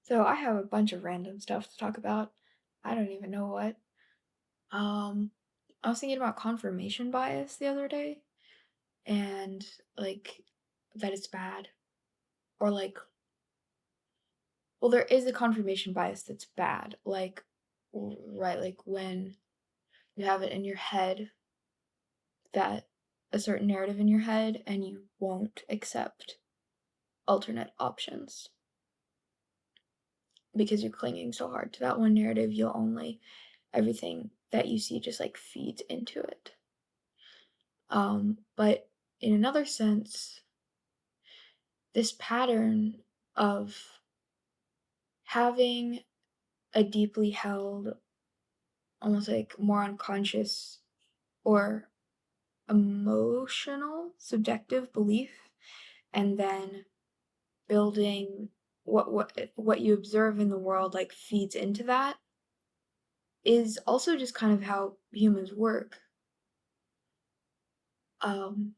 So I have a bunch of random stuff to talk about. I don't even know what. Um, I was thinking about confirmation bias the other day and like that it's bad. Or like, well, there is a confirmation bias that's bad. Right, like when you have it in your head that a certain narrative in your head and you won't accept alternate options because you're clinging so hard to that one narrative, you'll only everything that you see just like feeds into it. But in another sense, this pattern of having a deeply held, almost like more unconscious or emotional, subjective belief, and then building what you observe in the world like feeds into that is also just kind of how humans work. Um,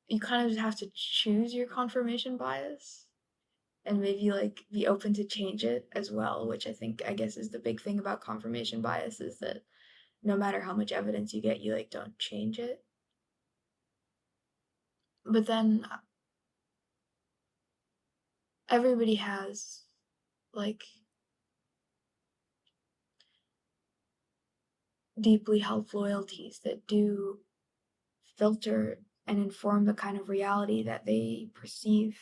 you kind of just have to choose your confirmation bias and maybe like be open to change it as well, which I guess is the big thing about confirmation bias is that no matter how much evidence you get, you like don't change it. But then everybody has like deeply held loyalties that do filter and inform the kind of reality that they perceive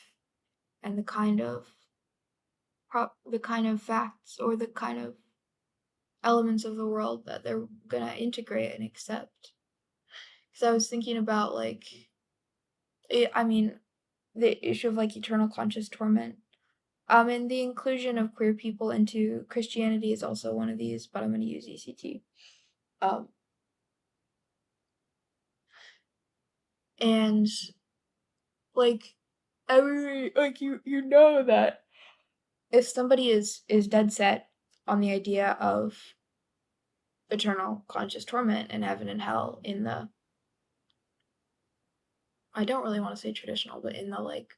and the kind of facts or the kind of elements of the world that they're gonna integrate and accept. Because I was thinking about I mean, the issue of like eternal conscious torment. And the inclusion of queer people into Christianity is also one of these, but I'm going to use ECT. Um, and like you know that if somebody is dead set on the idea of eternal conscious torment and heaven and hell in the I don't really want to say traditional, but in the like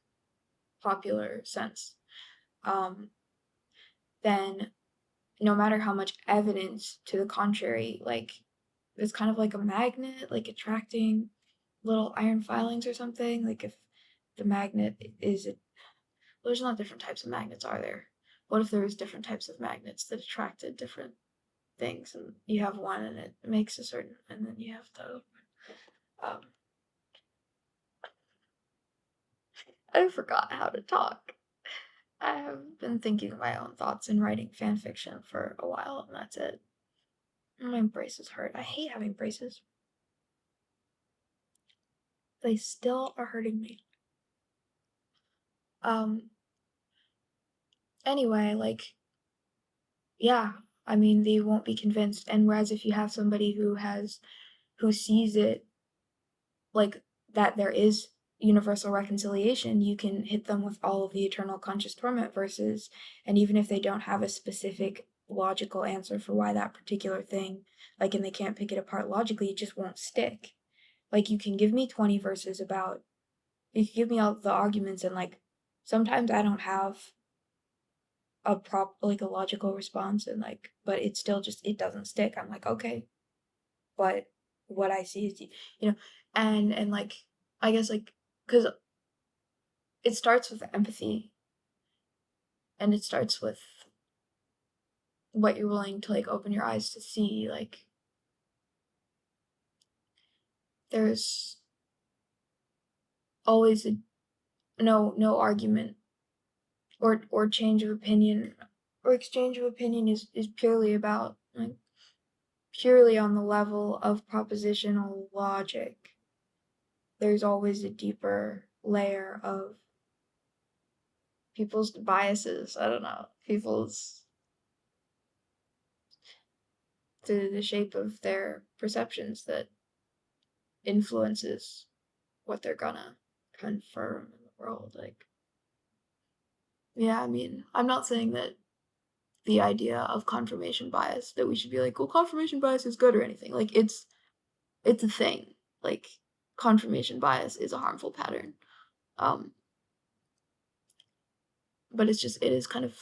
popular sense, um, then no matter how much evidence to the contrary, like it's kind of like a magnet, like attracting little iron filings or something. Like if the magnet is it, there's not different types of magnets, are there? What if there was different types of magnets that attracted different things, and you have one and it makes a certain, and then you have the um, I forgot how to talk. I have been thinking my own thoughts and writing fan fiction for a while, and that's it. My braces hurt. I hate having braces. They still are hurting me. Um, anyway, like, yeah, I mean, they won't be convinced. And whereas if you have somebody who sees it like that there is universal reconciliation, you can hit them with all of the eternal conscious torment verses, and even if they don't have a specific logical answer for why that particular thing, like, and they can't pick it apart logically, it just won't stick. Like, you can give me 20 verses about, you can give me all the arguments, and like, sometimes I don't have like a logical response, and like, but it's still just, it doesn't stick. I'm like, okay, but what I see is, and like, I guess like, because it starts with empathy and it starts with what you're willing to like open your eyes to see. Like, there's always no argument or change of opinion or exchange of opinion is purely about like purely on the level of propositional logic. There's always a deeper layer of people's biases. I don't know, people's the shape of their perceptions that influences what they're gonna confirm in the world. Like, yeah, I mean, I'm not saying that the idea of confirmation bias that we should be like, well, confirmation bias is good or anything. Like, it's a thing. Like, confirmation bias is a harmful pattern. Um, But it is kind of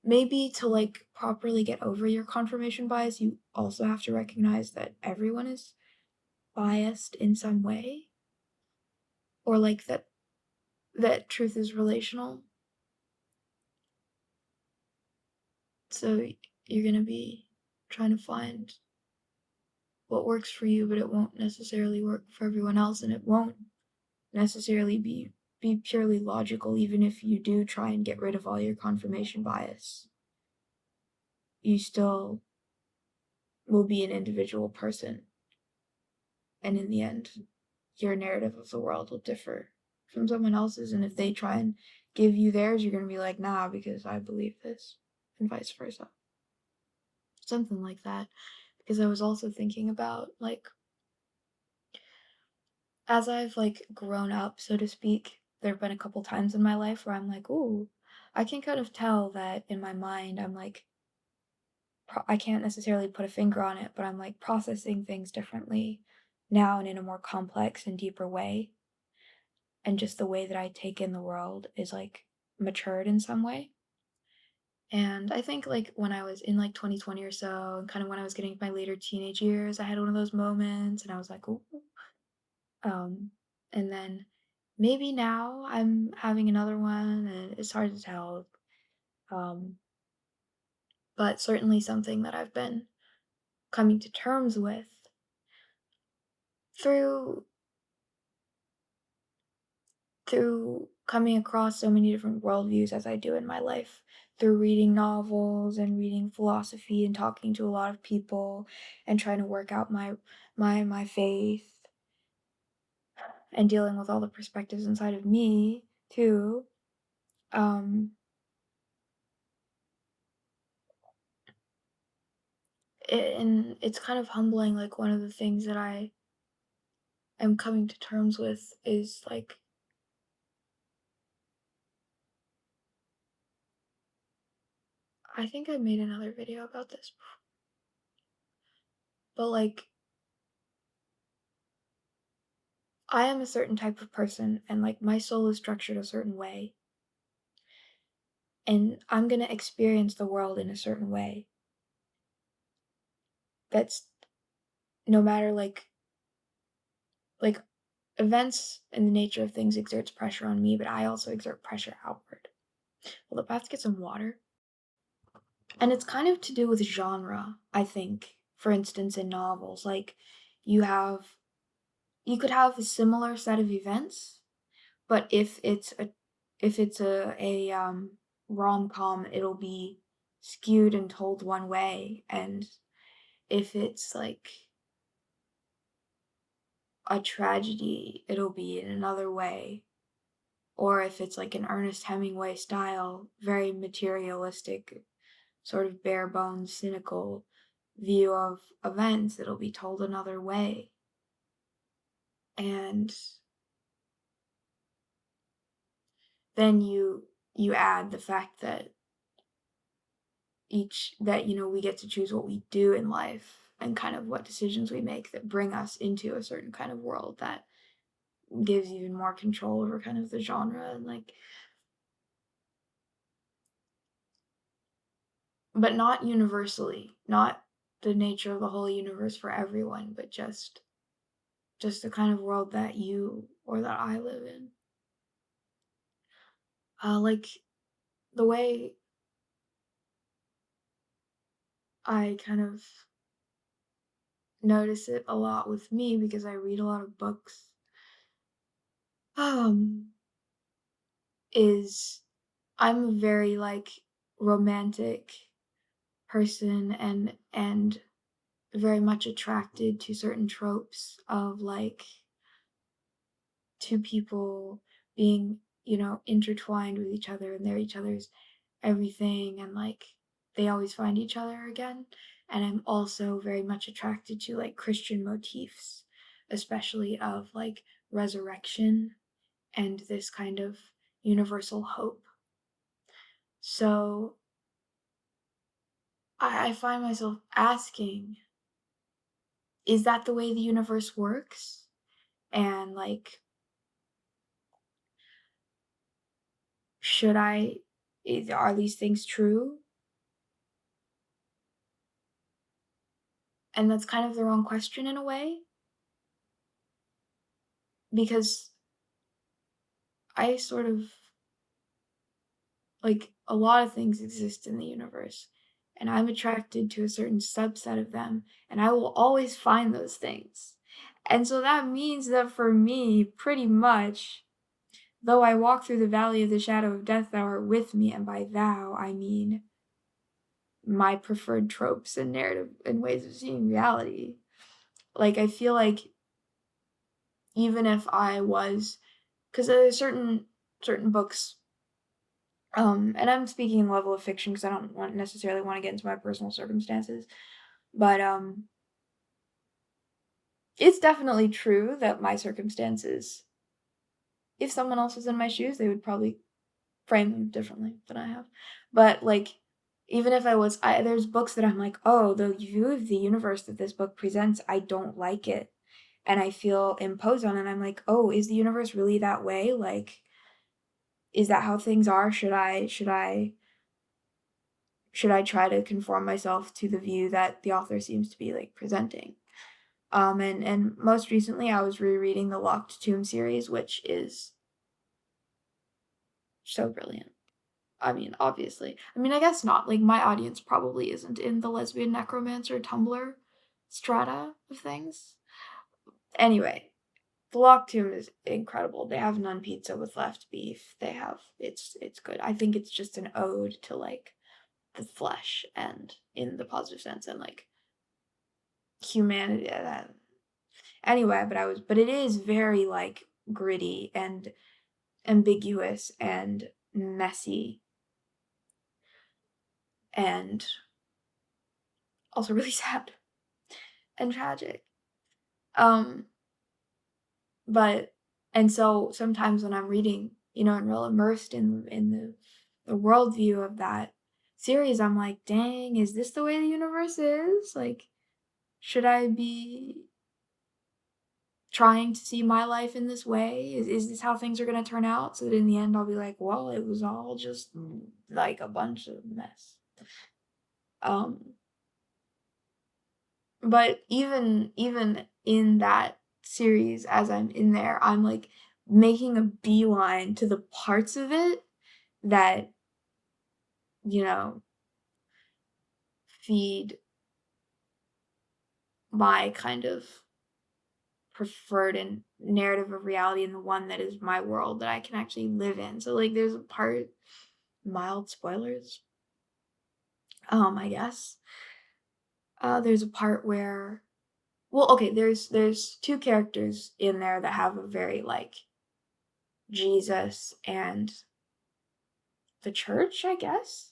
maybe to like properly get over your confirmation bias, you also have to recognize that everyone is biased in some way, or like that truth is relational. So you're gonna be trying to find what works for you, but it won't necessarily work for everyone else, and it won't necessarily be purely logical, even if you do try and get rid of all your confirmation bias. You still will be an individual person, and in the end, your narrative of the world will differ from someone else's, and if they try and give you theirs, you're gonna be like, nah, because I believe this, and vice versa. Something like that. Because I was also thinking about, like, as I've, like, grown up, so to speak, there have been a couple times in my life where I'm like, "Ooh," I can kind of tell that in my mind, I'm, like, I can't necessarily put a finger on it, but I'm, like, processing things differently now and in a more complex and deeper way, and just the way that I take in the world is, like, matured in some way. And I think, like, when I was in, like, 2020 or so, and kind of when I was getting my later teenage years, I had one of those moments, and I was like, "Ooh." Um, and then maybe now I'm having another one, and it's hard to tell. Um, but certainly something that I've been coming to terms with through coming across so many different worldviews as I do in my life, through reading novels and reading philosophy and talking to a lot of people and trying to work out my faith and dealing with all the perspectives inside of me too. Um, and it's kind of humbling. Like, one of the things that I am coming to terms with is like, I think I made another video about this, but like, I am a certain type of person, and like my soul is structured a certain way, and I'm gonna experience the world in a certain way. That's no matter like events and the nature of things exerts pressure on me, but I also exert pressure outward. Well, the path to get some water. And it's kind of to do with genre, I think. For instance, in novels, like you have you could have a similar set of events, but if it's a rom-com, it'll be skewed and told one way, and if it's like a tragedy, it'll be in another way. Or if it's like an Ernest Hemingway style, very materialistic, sort of bare bones, cynical view of events, it'll be told another way. And then you add the fact that we get to choose what we do in life and kind of what decisions we make that bring us into a certain kind of world that gives even more control over kind of the genre and like, but not universally, not the nature of the whole universe for everyone, but just the kind of world that you or that I live in. Like the way I kind of notice it a lot with me because I read a lot of books, um, is I'm a very like romantic person and very much attracted to certain tropes of like two people being, intertwined with each other and they're each other's everything and like they always find each other again. And I'm also very much attracted to like Christian motifs, especially of like resurrection and this kind of universal hope. So I find myself asking, is that the way the universe works? And like, are these things true? And that's kind of the wrong question in a way, because I sort of like, a lot of things exist in the universe, and I'm attracted to a certain subset of them, and I will always find those things. And so that means that for me, pretty much, though I walk through the valley of the shadow of death, thou art with me, and by thou I mean my preferred tropes and narrative and ways of seeing reality. Like, I feel like even if I was, because there's certain books, and I'm speaking in level of fiction because I don't necessarily want to get into my personal circumstances, but it's definitely true that my circumstances, if someone else was in my shoes, they would probably frame them differently than I have. But like, even if there's books that I'm like, oh, the view of the universe that this book presents, I don't like it, and I feel imposed on it. And I'm like, oh, is the universe really that way? Like, is that how things are? Should I try to conform myself to the view that the author seems to be like presenting? And most recently, I was rereading the Locked Tomb series, which is so brilliant. I mean, obviously. I mean, I guess not. Like, my audience probably isn't in the lesbian necromancer Tumblr strata of things. Anyway, the Locked Tomb is incredible. They have nun pizza with left beef. It's good. I think it's just an ode to like the flesh and in the positive sense and like humanity. Anyway, but it is very like gritty and ambiguous and messy and also really sad and tragic. Um, but and so sometimes when I'm reading, and real immersed in the worldview of that series, I'm like, dang, is this the way the universe is? Like, should I be trying to see my life in this way? Is this how things are going to turn out? So that in the end, I'll be like, well, it was all just like a bunch of mess. But even in that series, as I'm in there, I'm like making a beeline to the parts of it that, feed my kind of preferred and narrative of reality and the one that is my world that I can actually live in. So like there's a part, mild spoilers, I guess. There's a part where, well, okay, there's two characters in there that have a very like Jesus and the church, I guess,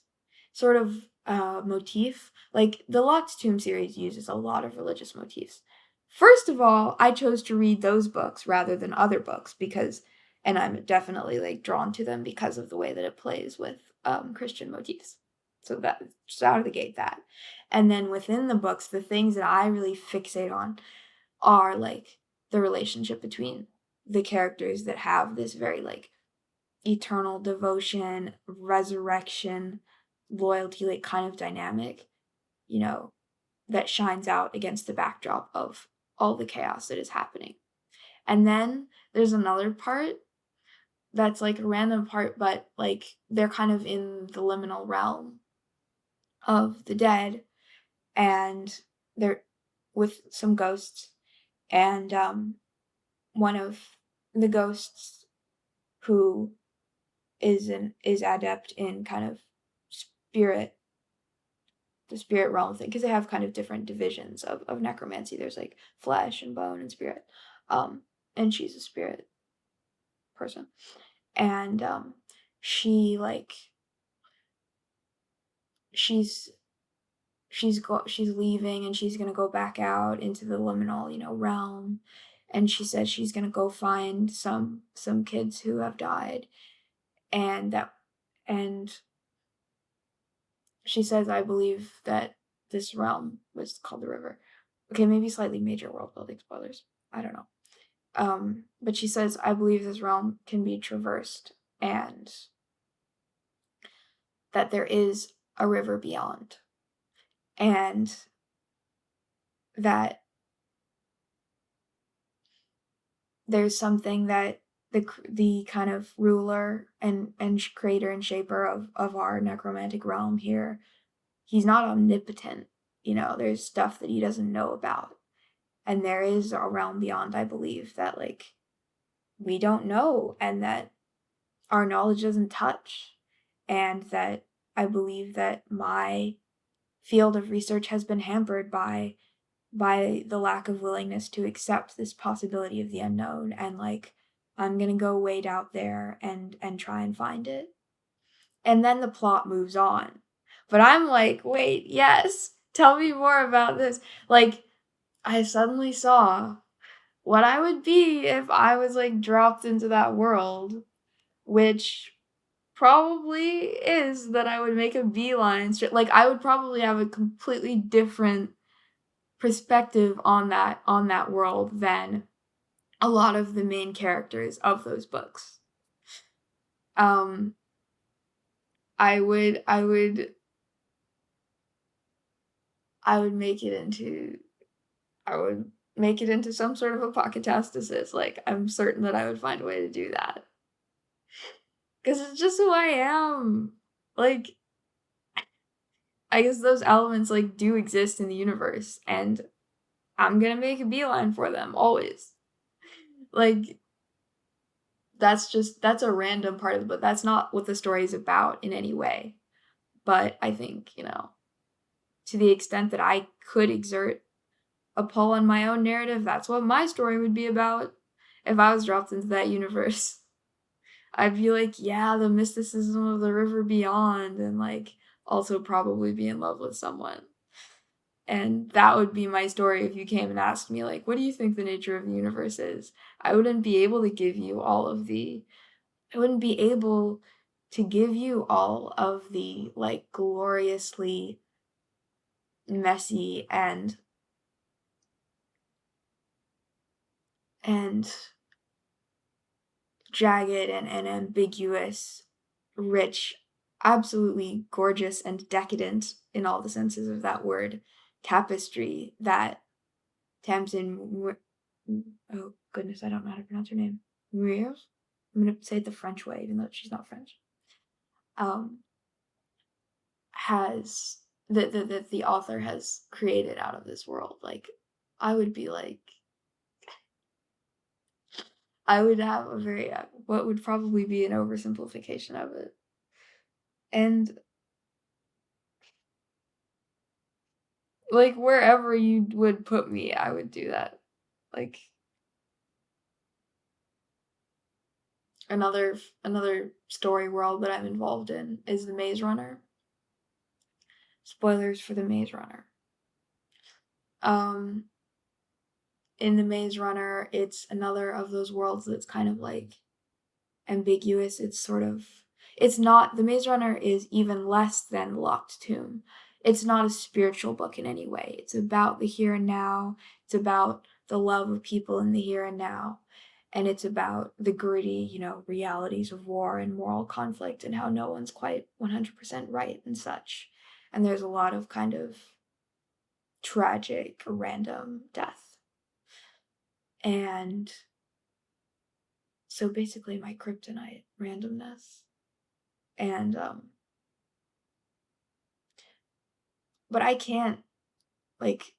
sort of motif. Like the Locked Tomb series uses a lot of religious motifs. First of all, I chose to read those books rather than other books and I'm definitely like drawn to them because of the way that it plays with Christian motifs. So that just out of the gate that. And then within the books, the things that I really fixate on are like the relationship between the characters that have this very like eternal devotion, resurrection, loyalty, like kind of dynamic, that shines out against the backdrop of all the chaos that is happening. And then there's another part that's like a random part, but like they're kind of in the liminal realm of the dead and they're with some ghosts. And one of the ghosts who is adept in kind of the spirit realm thing, because they have kind of different divisions of necromancy. There's like flesh and bone and spirit, and she's a spirit person, and she like she's she's leaving and she's gonna go back out into the liminal realm, and she says she's gonna go find some kids who have died, and she says, I believe that this realm was called the river. Okay, maybe slightly major world building spoilers. I don't know. But she says, I believe this realm can be traversed and that there is a river beyond, and that there's something that the kind of ruler and creator and shaper of our necromantic realm here, he's not omnipotent. There's stuff that he doesn't know about, and there is a realm beyond, I believe, that like we don't know, and that our knowledge doesn't touch, and that I believe that my field of research has been hampered by the lack of willingness to accept this possibility of the unknown, and like I'm gonna go wade out there and try and find it. And then the plot moves on. But I'm like, wait, yes, tell me more about this. Like, I suddenly saw what I would be if I was like dropped into that world, which probably is that I would make a beeline. Like, I would probably have a completely different perspective on that world than a lot of the main characters of those books. I would make it into some sort of apocatastasis. Like, I'm certain that I would find a way to do that. Because it's just who I am. Like, I guess those elements, like, do exist in the universe, and I'm gonna make a beeline for them, always. Like, that's a random part of the book. That's not what the story is about in any way. But I think, to the extent that I could exert a pull on my own narrative, that's what my story would be about if I was dropped into that universe. I'd be like, yeah, the mysticism of the river beyond, and like also probably be in love with someone. And that would be my story if you came and asked me, like, what do you think the nature of the universe is? I wouldn't be able to give you all of the like gloriously messy and jagged and ambiguous, rich, absolutely gorgeous and decadent in all the senses of that word tapestry that Tamsin, oh goodness, I don't know how to pronounce her name. Muriel? I'm gonna say it the French way, even though she's not French. Has the author has created out of this world. Like, I would be like, I would have a very what would probably be an oversimplification of it, and like wherever you would put me, I would do that. Like, another story world that I'm involved in is the Maze Runner. Spoilers for the Maze Runner. In the Maze Runner, it's another of those worlds that's kind of like ambiguous. It's not, the Maze Runner is even less than Locked Tomb. It's not a spiritual book in any way. It's about the here and now. It's about the love of people in the here and now. And it's about the gritty, realities of war and moral conflict and how no one's quite 100% right and such. And there's a lot of kind of tragic, random death. And so basically my kryptonite, randomness. And but I can't, like,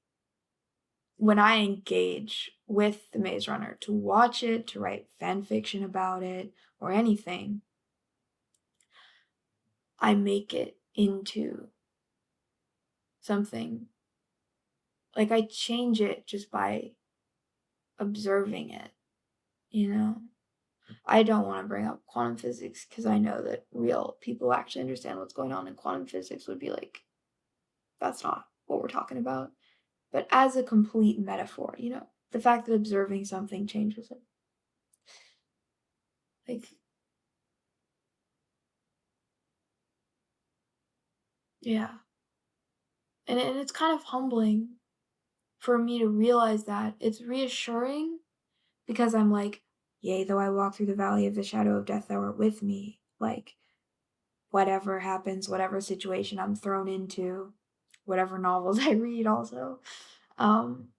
when I engage with the Maze Runner to watch it, to write fan fiction about it, or anything, I make it into something. Like, I change it just by observing it, I don't want to bring up quantum physics because I know that real people actually understand what's going on in quantum physics would be like, that's not what we're talking about. But as a complete metaphor, the fact that observing something changes it. Like, yeah. And it's kind of humbling for me to realize that. It's reassuring because I'm like, yea, though I walk through the valley of the shadow of death, thou art with me. Like, whatever happens, whatever situation I'm thrown into, whatever novels I read also, um,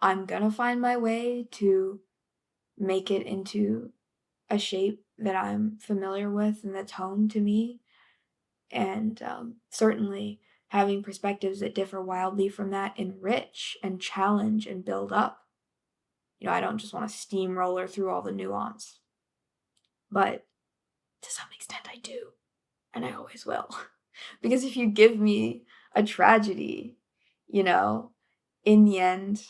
I'm gonna find my way to make it into a shape that I'm familiar with and that's home to me. And certainly having perspectives that differ wildly from that enrich and challenge and build up. I don't just want to steamroller through all the nuance, but to some extent I do, and I always will. Because if you give me a tragedy, you know, in the end,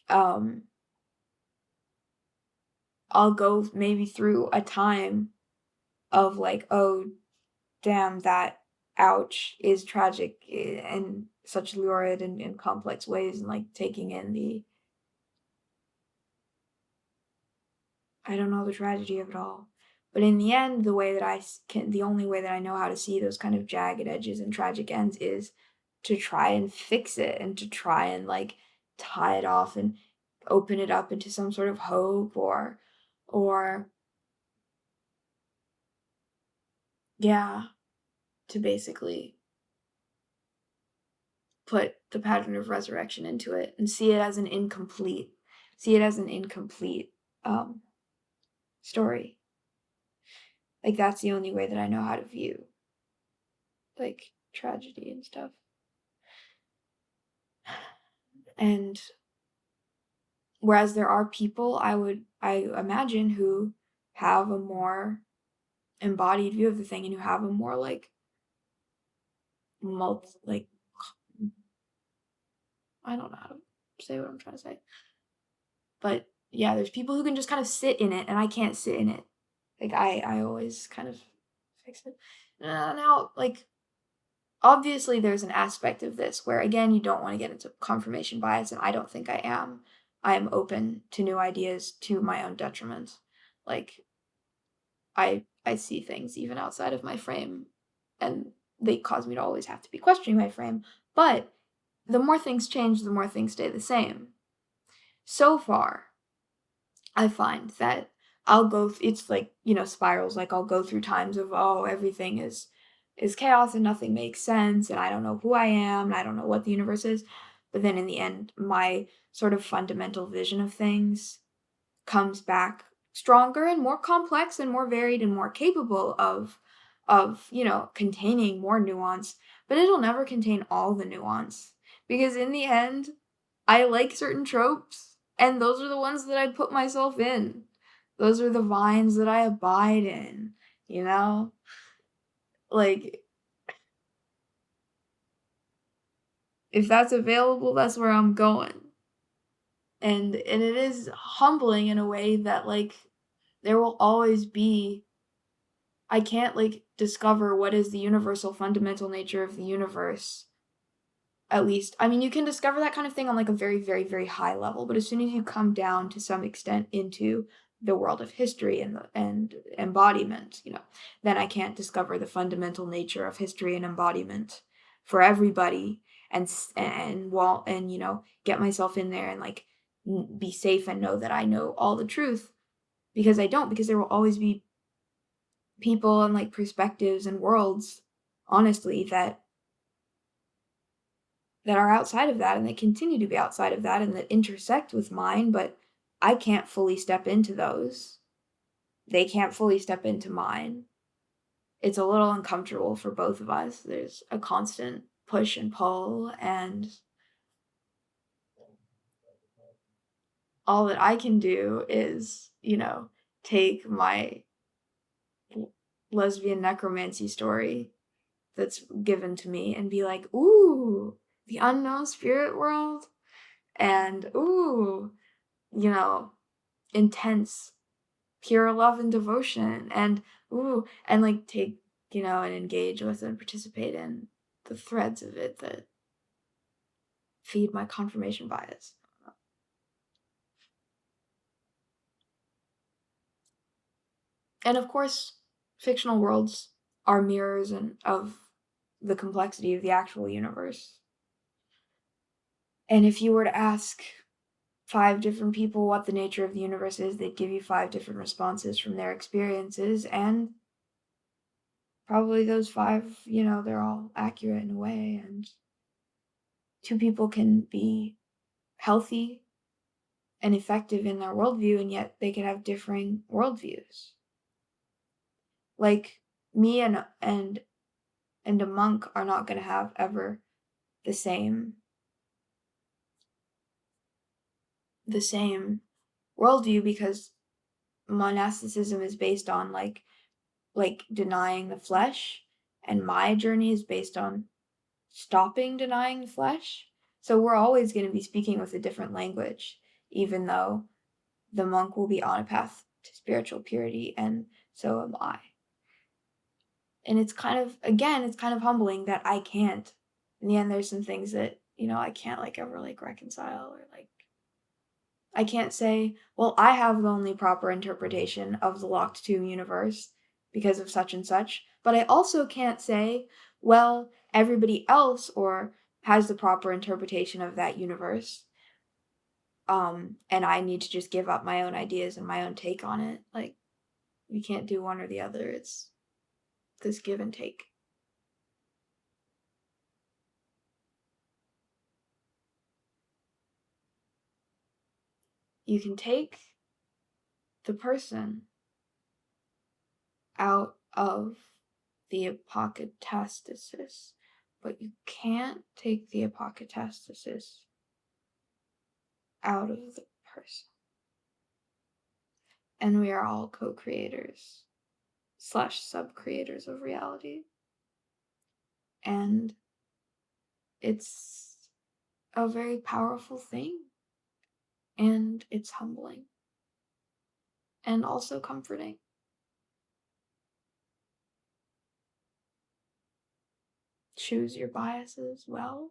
um, I'll go maybe through a time of like, oh, damn, that ouch is tragic in such lurid and complex ways, and like taking in I don't know, the tragedy of it all. But in the end, the only way that I know how to see those kind of jagged edges and tragic ends is to try and fix it and to try and like tie it off and open it up into some sort of hope or yeah, to basically put the pattern of resurrection into it and see it as an incomplete um story. Like that's the only way that I know how to view like tragedy and stuff. And whereas there are people I imagine who have a more embodied view of the thing and who have a more like like I don't know how to say what I'm trying to say. But yeah, there's people who can just kind of sit in it and I can't sit in it. Like I always kind of fix it. Now like obviously there's an aspect of this where again you don't want to get into confirmation bias, and I don't think I am. I am open to new ideas to my own detriment. Like I see things even outside of my frame, and they cause me to always have to be questioning my frame. But the more things change, the more things stay the same. So far, I find that it's like, spirals. Like I'll go through times of, oh, everything is chaos and nothing makes sense and I don't know who I am and I don't know what the universe is. But then in the end, my sort of fundamental vision of things comes back stronger and more complex and more varied and more capable of containing more nuance, but it'll never contain all the nuance because in the end I like certain tropes and those are the ones that I put myself in. Those are the vines that I abide in, you know? Like if that's available, that's where I'm going. And it is humbling in a way that like there will always be I can't like discover what is the universal fundamental nature of the universe. At least, I mean, you can discover that kind of thing on like a very, very, very high level, but as soon as you come down to some extent into the world of history and embodiment, then I can't discover the fundamental nature of history and embodiment for everybody and get myself in there and like be safe and know that I know all the truth because I don't, because there will always be people and like perspectives and worlds, honestly, that are outside of that and they continue to be outside of that and that intersect with mine, but I can't fully step into those. They can't fully step into mine. It's a little uncomfortable for both of us. There's a constant push and pull, and all that I can do is, take my lesbian necromancy story that's given to me and be like, ooh, the unknown spirit world, and ooh, intense, pure love and devotion, and ooh, and like take, and engage with and participate in the threads of it that feed my confirmation bias. And of course, fictional worlds are mirrors of the complexity of the actual universe. And if you were to ask 5 different people what the nature of the universe is, they'd give you 5 different responses from their experiences, and probably those 5, they're all accurate in a way, and 2 people can be healthy and effective in their worldview, and yet they could have differing worldviews. Like me and a monk are not going to have ever the same worldview, because monasticism is based on like denying the flesh, and my journey is based on stopping denying the flesh. So we're always going to be speaking with a different language, even though the monk will be on a path to spiritual purity, and so am I. And it's kind of humbling that I can't. In the end, there's some things that, I can't ever reconcile, or I can't say, well, I have the only proper interpretation of the locked tomb universe because of such and such, but I also can't say, well, everybody else or has the proper interpretation of that universe. And I need to just give up my own ideas and my own take on it. We can't do one or the other. It's this give and take. You can take the person out of the apocatastasis, but you can't take the apocatastasis out of the person. And we are all co-creators / sub-creators of reality. And it's a very powerful thing. And it's humbling. And also comforting. Choose your biases well.